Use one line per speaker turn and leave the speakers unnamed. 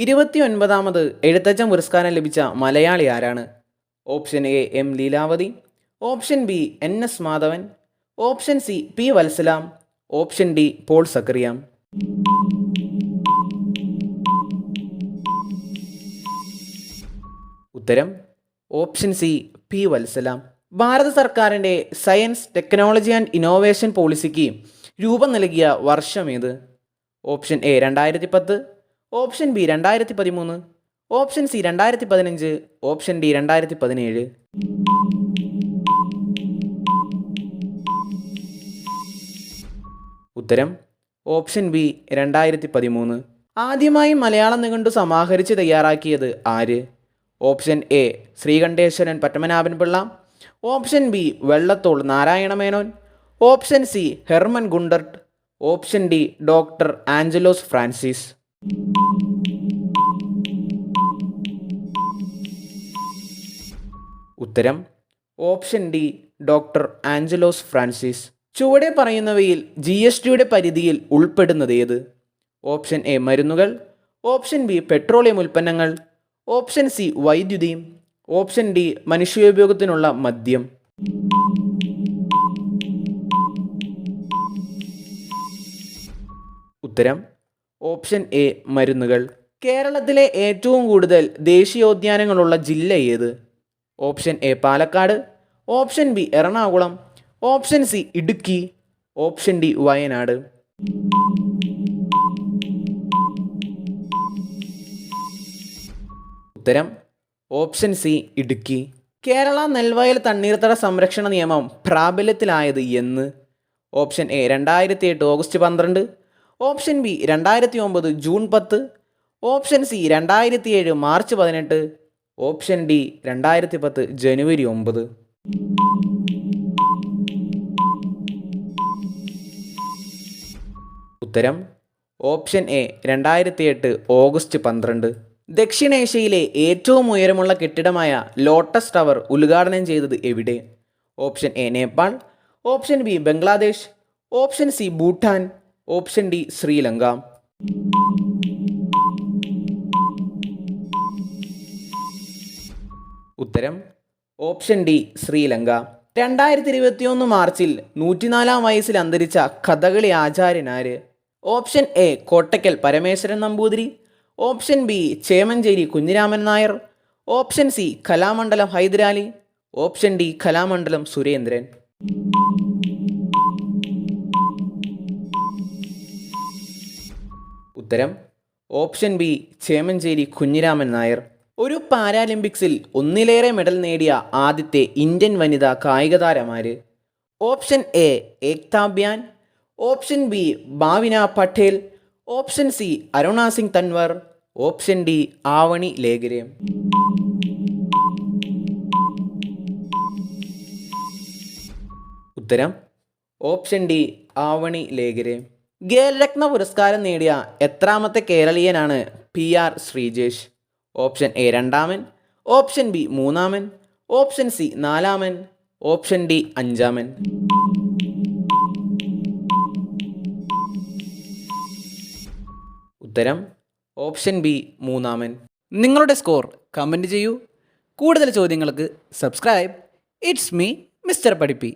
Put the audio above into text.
29ാമത് എഴുത്തച്ഛൻ പുരസ്കാരം ലഭിച്ച മലയാളി ആരാണ്? Option A M Leelavathi, option B NS Madhavan, option C P വത്സലാം, ഓപ്ഷൻ ഡി പോൾ സക്കറിയാം. ഉത്തരം ഓപ്ഷൻ സി P വത്സലാം. ഭാരത സർക്കാരിൻ്റെ സയൻസ്, ടെക്നോളജി ആൻഡ് ഇന്നോവേഷൻ പോളിസിക്ക് രൂപം നൽകിയ വർഷമേത്? Option A 2010, option B 2013, option C 2015, option D 2017. ഉത്തരം ഓപ്ഷൻ ബി 2013. ആദ്യമായി മലയാളം നിഘണ്ടു സമാഹരിച്ച് തയ്യാറാക്കിയത് ആര്? Option A Sreekanteswaran Padmanabhan Pillai, option B Vallathol Narayana Menon, option C Hermann Gundert, option D doctor Angelos Francis. ഉത്തരം option D doctor Angelos Francis. ചുവടെ പറയുന്നവയിൽ GSTയുടെ പരിധിയിൽ ഉൾപ്പെടുന്നത് ഏത്? ഓപ്ഷൻ എ മരുന്നുകൾ, ഓപ്ഷൻ ബി പെട്രോളിയം ഉൽപ്പന്നങ്ങൾ, ഓപ്ഷൻ സി വൈദ്യുതി, ഓപ്ഷൻ ഡി മനുഷ്യോപയോഗത്തിനുള്ള മദ്യം. ഉത്തരം ഓപ്ഷൻ എ മരുന്നുകൾ. കേരളത്തിലെ ഏറ്റവും കൂടുതൽ ദേശീയോദ്യാനങ്ങളുള്ള ജില്ല ഏത്? Option A Palakkad, option B Ernakulam, option C Idukki, option D Wayanad. ഉത്തരം ഓപ്ഷൻ സി ഇടുക്കി. കേരള നെൽവയൽ തണ്ണീർത്തട സംരക്ഷണ നിയമം പ്രാബല്യത്തിലായത് എന്ന്? Option A 2008 August 12, option B 2009 June 10, option C 2007 March 18, option D 2010 ജനുവരി 9. ഉത്തരം ഓപ്ഷൻ എ 2008 ഓഗസ്റ്റ് 12. ദക്ഷിണേഷ്യയിലെ ഏറ്റവും ഉയരമുള്ള കെട്ടിടമായ ലോട്ടസ് ടവർ ഉദ്ഘാടനം ചെയ്തത് എവിടെ? Option A Nepal, option B Bangladesh, option C Bhutan, option D Sri Lanka. ഉത്തരം ഓപ്ഷൻ ഡി ശ്രീലങ്ക. 2021 മാർച്ചിൽ 104-ാം വയസ്സിൽ അന്തരിച്ച കഥകളി ആചാര്യനാര്? Option A Kottakkal Parameswaran Namboothiri, option B Chemancheri Kunhiraman Nair, option C Kalamandalam Hydrali, option D Kalamandalam Surendran. ഉത്തരം ഓപ്ഷൻ ബി ചേമഞ്ചേരി കുഞ്ഞിരാമൻ നായർ. ഒരു പാരാലിമ്പിക്സിൽ ഒന്നിലേറെ മെഡൽ നേടിയ ആദ്യത്തെ ഇന്ത്യൻ വനിതാ കായിക താരമാര്? Option A Ekta Bhyan, option B Bhavina Patel, option C Aruna Singh Tanwar, option D Avani Lekhara. ഉത്തരം ഓപ്ഷൻ ഡി ആവണി ലേഖരെ. ഖേൽരത്ന പുരസ്കാരം നേടിയ എത്രാമത്തെ കേരളീയനാണ് PR ശ്രീജേഷ്? ഓപ്ഷൻ എ 2-ാമൻ, ഓപ്ഷൻ ബി 3-ാമൻ, ഓപ്ഷൻ സി 4-ാമൻ, ഓപ്ഷൻ ഡി 5-ാമൻ. ഉത്തരം ഓപ്ഷൻ ബി 3-ാമൻ. നിങ്ങളുടെ സ്കോർ കമൻറ്റ് ചെയ്യൂ. കൂടുതൽ ചോദ്യങ്ങൾക്ക് സബ്സ്ക്രൈബ്. ഇറ്റ്സ് മീ മിസ്റ്റർ പഠിപ്പി.